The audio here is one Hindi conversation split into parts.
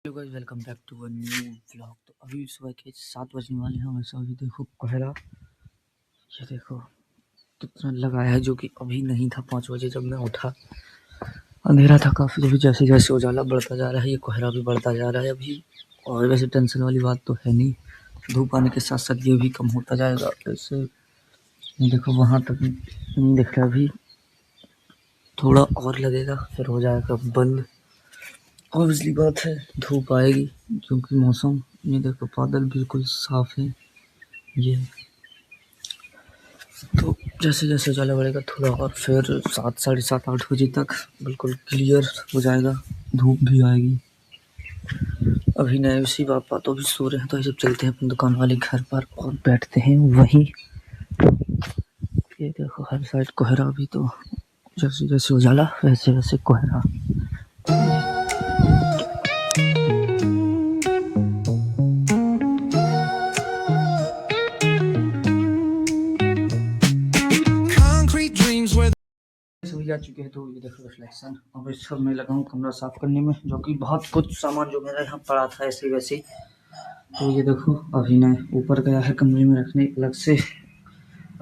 Hello guys, welcome back to a new vlog. तो अभी सुबह के 7 बजने वाले हैं। वैसे अभी देखो कोहरा, ये देखो कितना लगाया है, जो कि अभी नहीं था 5 बजे जब मैं उठा। अंधेरा था काफ़ी, अभी जैसे जैसे उजाला बढ़ता जा रहा है ये कोहरा भी बढ़ता जा रहा है अभी। और वैसे टेंशन वाली बात तो है नहीं, धूप आने के साथ साथ ये भी कम होता जाएगा। ऐसे ये देखो वहाँ तक नहीं दिख रहा, अभी थोड़ा और लगेगा फिर हो जाएगा बंद। ऑब्वियसली बात है धूप आएगी, क्योंकि मौसम, ये देखो बादल बिल्कुल साफ है। ये तो जैसे जैसे उजाला बढ़ेगा थोड़ा और फिर 7, साढ़े 7, 8 बजे तक बिल्कुल क्लियर हो जाएगा, धूप भी आएगी। अभी नए उसी पापा तो भी सो रहे हैं, तो ये सब चलते हैं अपनी दुकान वाले घर पर और बैठते हैं वहीं। ये देखो हर साइड कोहरा, भी तो जैसे जैसे उजाला वैसे वैसे कोहरा। सभी जा चुके हैं, तो ये देखो रिफ्लेक्शन। अब इस सब में लगा हूँ कमरा साफ करने में, जो कि बहुत कुछ सामान जो मेरा यहाँ पड़ा था ऐसे वैसे। तो ये देखो अभी ने ऊपर गया है कमरे में रखने अलग से।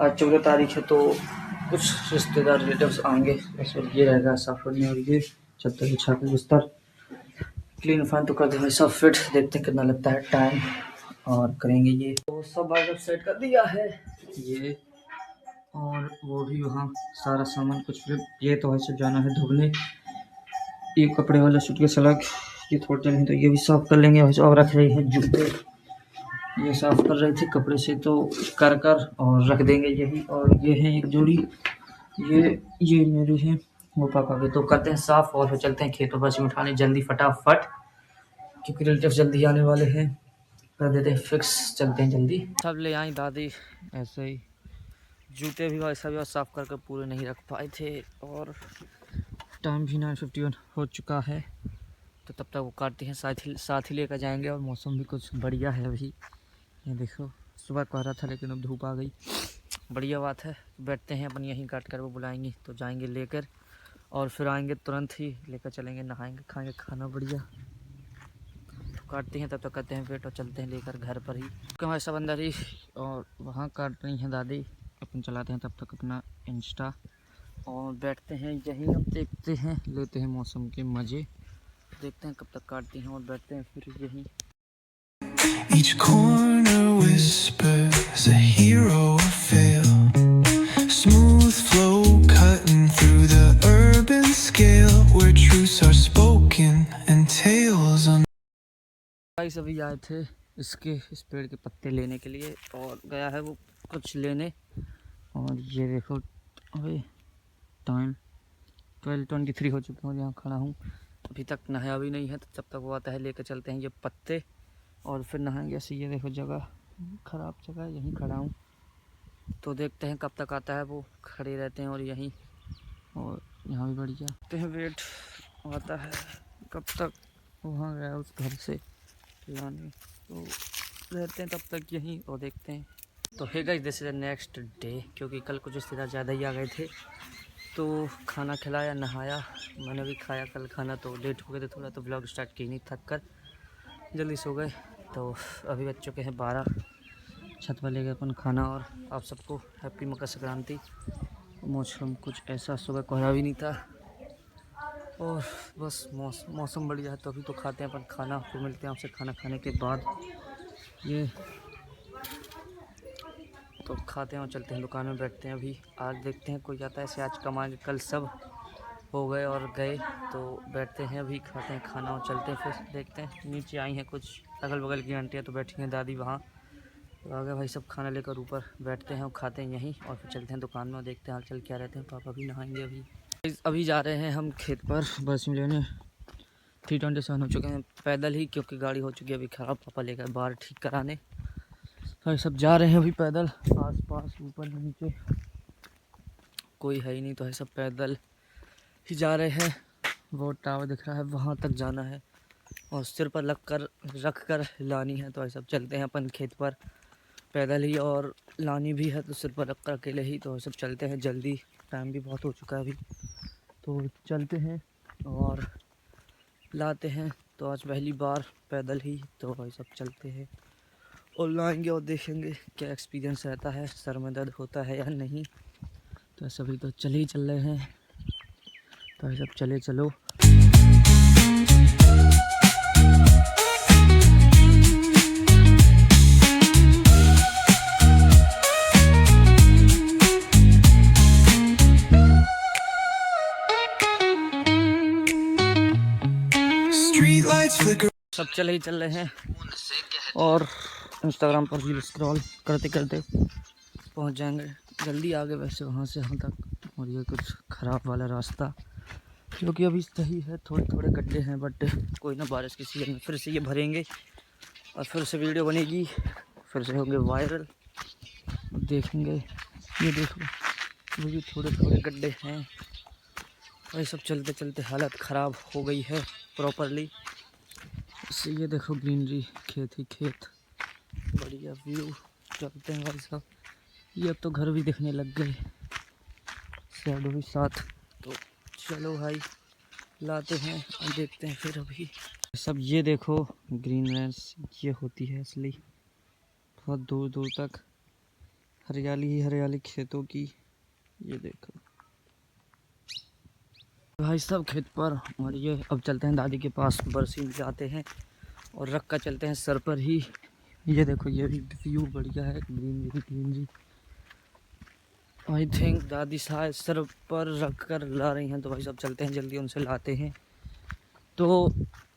आज 14 तारीख है, तो कुछ रिश्तेदार रिलेटिव्स आएंगे, बस ये रहेगा साफ करने। और ये चद्दर बिछा के बिस्तर क्लीन फाइन तो कर देंगे सब फिट। देखते हैं कितना लगता है टाइम और करेंगे ये। तो सब बार सेट कर दिया है ये, और वो भी वहाँ सारा सामान कुछ ये तो ऐसे जाना है धोने। ये कपड़े वाला सूट के सलाख ये थोड़े दिन है, तो ये भी साफ कर लेंगे। वैसे और रख रही है जूते, ये साफ कर रहे थे कपड़े से, तो कर कर और रख देंगे यही। और ये है एक जोड़ी, ये मेरी है, वो पापा के। तो करते हैं साफ और फिर चलते हैं खेतों पर से उठाने जल्दी फटाफट, क्योंकि रिलेटिव जल्दी आने वाले हैं। कर देते हैं फिक्स, चलते हैं जल्दी। सब ले आई दादी ऐसे ही। जूते भी वैसा भी साफ करके पूरे नहीं रख पाए थे, और टाइम भी 9:51 हो चुका है। तो तब तक वो काटते हैं, साथ ही लेकर जाएंगे। और मौसम भी कुछ बढ़िया है अभी, ये देखो सुबह कोहरा था लेकिन अब धूप आ गई, बढ़िया बात है। बैठते हैं अपन यहीं, काट कर वो बुलाएंगे तो जाएंगे लेकर, और फिर आएंगे तुरंत ही लेकर चलेंगे, नहाएंगे खाएंगे खाना बढ़िया। तो काटते हैं, तब तक करते हैं वेट और चलते हैं लेकर घर पर ही। हमारे सब अंदर ही, और वहाँ काट रही हैं दादी, अपन चलाते हैं तब तक अपना इंस्टा और बैठते हैं यहीं। हम देखते हैं, लेते हैं मौसम के मज़े, देखते हैं कब तक काटती हैं और बैठते हैं फिर यहीं। Each corner whispers a hero of fail. Smooth flow cutting through the urban scale, where truths are spoken and tales un. Guys अभी आए थे इस पेड़ के पत्ते लेने के लिए, और गया है वो कुछ लेने। और ये देखो अभी टाइम 12:23 हो चुके हैं, यहाँ खड़ा हूँ। अभी तक नहाया भी नहीं है, तो जब तक वो आता है लेकर चलते हैं ये पत्ते और फिर नहाएंगे। ऐसे ये देखो जगह ख़राब जगह, यहीं खड़ा हूँ, तो देखते हैं कब तक आता है। वो खड़े रहते हैं और यहीं, और यहाँ भी बढ़िया देखते हैं वेट आता है कब तक। वहाँ गया उस घर से लाने, तो रहते हैं तब तक यहीं और देखते हैं। तो है guys, this is the next day, क्योंकि कल कुछ रिश्तेदार ज़्यादा ही आ गए थे, तो खाना खिलाया, नहाया, मैंने भी खाया कल खाना, तो लेट हो गए थे थोड़ा, तो ब्लॉग स्टार्ट की नहीं, थक कर जल्दी सो गए। तो अभी बज चुके हैं 12, छत पर ले गए अपन खाना। और आप सबको हैप्पी मकर संक्रांति। मौसम कुछ ऐसा, सुबह कोहरा भी नहीं था, और बस मौसम बढ़िया है, तो अभी तो खाते हैं अपन खाना, फिर मिलते हैं आपसे खाना खाने के बाद। ये तो खाते हैं और चलते हैं दुकान में, बैठते हैं अभी। आज देखते हैं कोई आता है, ऐसे आज कमाएंगे, कल सब हो गए और गए, तो बैठते हैं अभी, खाते हैं खाना और चलते हैं फिर देखते हैं। नीचे आई हैं कुछ अगल बगल की आंटियाँ, तो बैठी हैं दादी वहाँ, तो आ गए भाई सब खाना लेकर ऊपर, बैठते हैं और खाते हैं यहीं, और फिर चलते हैं दुकान में और देखते हैं हाल क्या रहते हैं। पापा भी नहाएंगे अभी जा रहे हैं हम खेत पर बस में लेने। 3:27 हो चुके हैं, पैदल ही, क्योंकि गाड़ी हो चुकी है अभी ख़राब, पापा लेकर बाहर ठीक कराने। भाई सब जा रहे हैं अभी पैदल, आस पास ऊपर नीचे कोई है ही नहीं, तो है सब पैदल ही जा रहे हैं। वो टावर दिख रहा है, वहाँ तक जाना है, और सिर पर रख कर लानी है। तो ऐसा चलते हैं अपन खेत पर पैदल ही, और लानी भी है तो सिर पर रख कर अकेले ही। तो सब चलते हैं जल्दी, टाइम भी बहुत हो चुका है अभी, तो चलते हैं और लाते हैं तो आज पहली बार पैदल ही, तो भाई सब चलते हैं और लाएंगे और देखेंगे क्या एक्सपीरियंस रहता है, सर में दर्द होता है या नहीं। तो सभी तो चले ही चल रहे हैं, तो भाई सब चले चलो। Streetlights flicker. सब चले ही चल रहे हैं और इंस्टाग्राम पर रील स्क्रॉल करते करते पहुंच जाएंगे जल्दी आगे वैसे वहां से यहाँ तक। और ये कुछ ख़राब वाला रास्ता जो कि अभी सही है, थोड़े थोड़े गड्ढे हैं, बट कोई ना, बारिश के सीजन में फिर से ये भरेंगे और फिर से वीडियो बनेगी, फिर से होंगे वायरल, देखेंगे। ये देखो वो भी थोड़े थोड़े गड्ढे हैं। वही सब चलते चलते हालत ख़राब हो गई है प्रॉपरली। इससे ये देखो ग्रीनरी, खेत ही खेत, बढ़िया व्यू। चलते हैं भाई साहब, ये अब तो घर भी दिखने लग गए, शैडो भी साथ। तो चलो भाई लाते हैं और देखते हैं फिर अभी सब। ये देखो ग्रीनलैंड्स ये होती है असली, बहुत दूर दूर तक हरियाली ही हरियाली खेतों की। ये देखो भाई साहब खेत पर। और ये अब चलते हैं दादी के पास, बरसी जाते हैं और रख कर चलते हैं सर पर ही। ये देखो ये भी व्यू बढ़िया है, ग्रीनरी ग्रीनरी। आई थिंक दादी शायद सर पर रख कर ला रही हैं, तो भाई साहब चलते हैं जल्दी उनसे लाते हैं। तो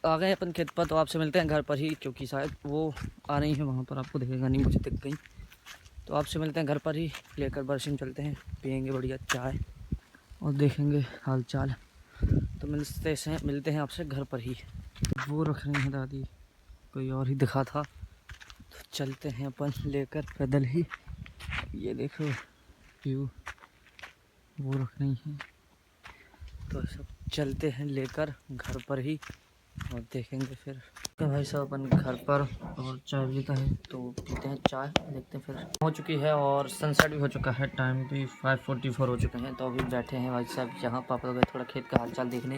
आ गए अपन खेत पर, तो आपसे मिलते हैं घर पर ही, क्योंकि शायद वो आ रही हैं वहाँ पर, आपको दिखेगा नहीं, मुझे दिख गई। तो आपसे मिलते हैं घर पर ही, लेकर बरसी में चलते हैं, पियेंगे बढ़िया चाय और देखेंगे हाल चाल। तो मिलते हैं आपसे घर पर ही। वो रख रही हैं दादी, कोई और ही दिखा था। तो चलते हैं अपन लेकर पैदल ही। ये देखो व्यू, वो रख रही हैं। तो सब चलते हैं लेकर घर पर ही और देखेंगे फिर। तो भाई साहब अपन घर पर और चाय पीता है, तो पीते हैं चाय, देखते हैं फिर। हो चुकी है और सनसेट भी हो चुका है, टाइम भी 5:44 हो चुके हैं। तो अभी बैठे हैं भाई साहब यहाँ, पापा गए थोड़ा खेत का हालचाल देखने,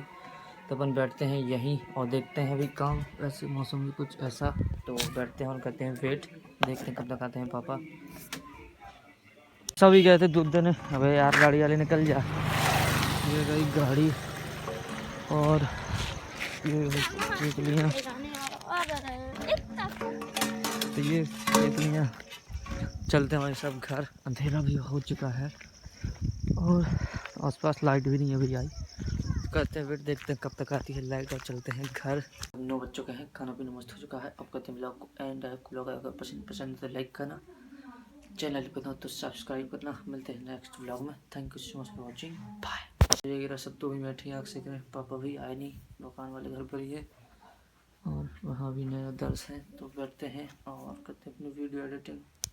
तो अपन बैठते हैं यहीं और देखते हैं अभी काम। वैसे मौसम भी कुछ ऐसा, तो बैठते हैं और करते हैं वेट, देखते हैं कब तक आते हैं पापा। सभी गए थे दूध देने, अबे यार गाड़ी वाले निकल जा। ये गई गाड़ी और ये केतलियाँ, तो ये केतलियाँ। चलते हैं भाई साहब घर, अंधेरा भी हो चुका है और आसपास लाइट भी नहीं अभी आई। करते हैं वेट, देखते हैं कब तक आती है लाइट और चलते हैं घर। 9 बज चुके हैं, खाना पीना मस्त हो चुका है। अब करते हैं ब्लॉग को एंड। ब्लॉग अगर पसंद तो लाइक करना, चैनल पर हो तो सब्सक्राइब करना। मिलते हैं नेक्स्ट ब्लॉग में। Thank you so much for watching, bye. सब तो भी बैठे आग से करें, पापा भी आए नहीं, दुकान वाले घर पर ही है और वहाँ भी नया दर्श है। तो बैठते हैं और करते हैं अपनी वीडियो एडिटिंग।